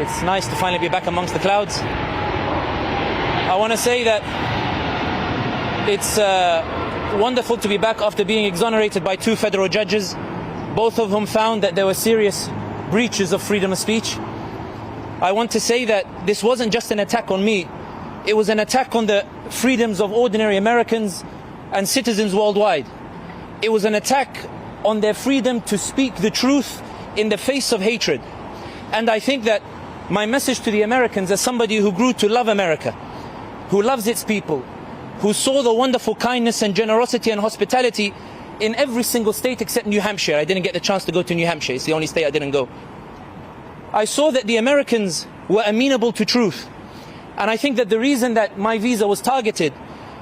It's nice to finally be back amongst the clouds. I want to say that it's wonderful to be back after being exonerated by 2 federal judges, both of whom found that there were serious breaches of freedom of speech. I want to say that this wasn't just an attack on me, it was an attack on the freedoms of ordinary Americans and citizens worldwide. It was an attack on their freedom to speak the truth in the face of hatred. And I think that my message to the Americans, as somebody who grew to love America, who loves its people, who saw the wonderful kindness and generosity and hospitality in every single state except New Hampshire. I didn't get the chance to go to New Hampshire. It's the only state I didn't go. I saw that the Americans were amenable to truth. And I think that the reason that my visa was targeted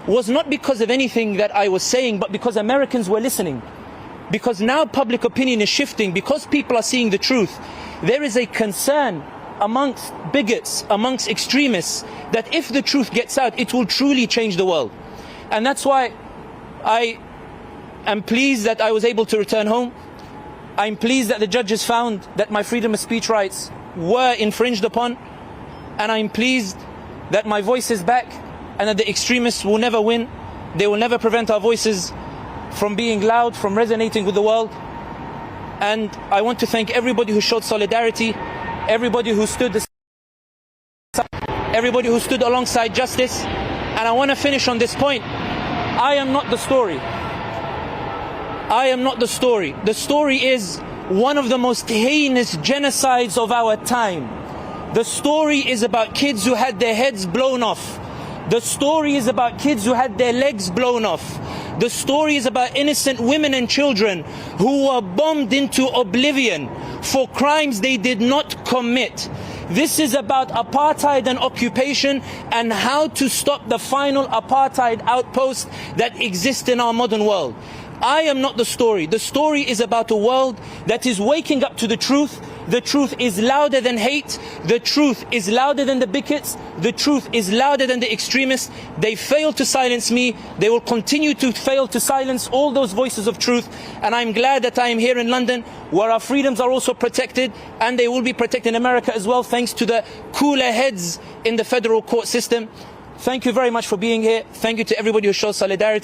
was not because of anything that I was saying, but because Americans were listening. Because now public opinion is shifting, because people are seeing the truth. There is a concern amongst bigots, amongst extremists, that if the truth gets out, it will truly change the world. And that's why I am pleased that I was able to return home. I'm pleased that the judges found that my freedom of speech rights were infringed upon. And I'm pleased that my voice is back and that the extremists will never win. They will never prevent our voices from being loud, from resonating with the world. And I want to thank everybody who showed solidarity, everybody who stood alongside justice. And I want to finish on this point. I am not the story. I am not the story. The story is one of the most heinous genocides of our time. The story is about kids who had their heads blown off. The story is about kids who had their legs blown off. The story is about innocent women and children who were bombed into oblivion for crimes they did not commit. This is about apartheid and occupation and how to stop the final apartheid outpost that exists in our modern world. I am not the story. The story is about a world that is waking up to the truth. The truth is louder than hate. The truth is louder than the bigots. The truth is louder than the extremists. They failed to silence me. They will continue to fail to silence all those voices of truth. And I'm glad that I am here in London, where our freedoms are also protected, and they will be protected in America as well, thanks to the cooler heads in the federal court system. Thank you very much for being here. Thank you to everybody who showed solidarity.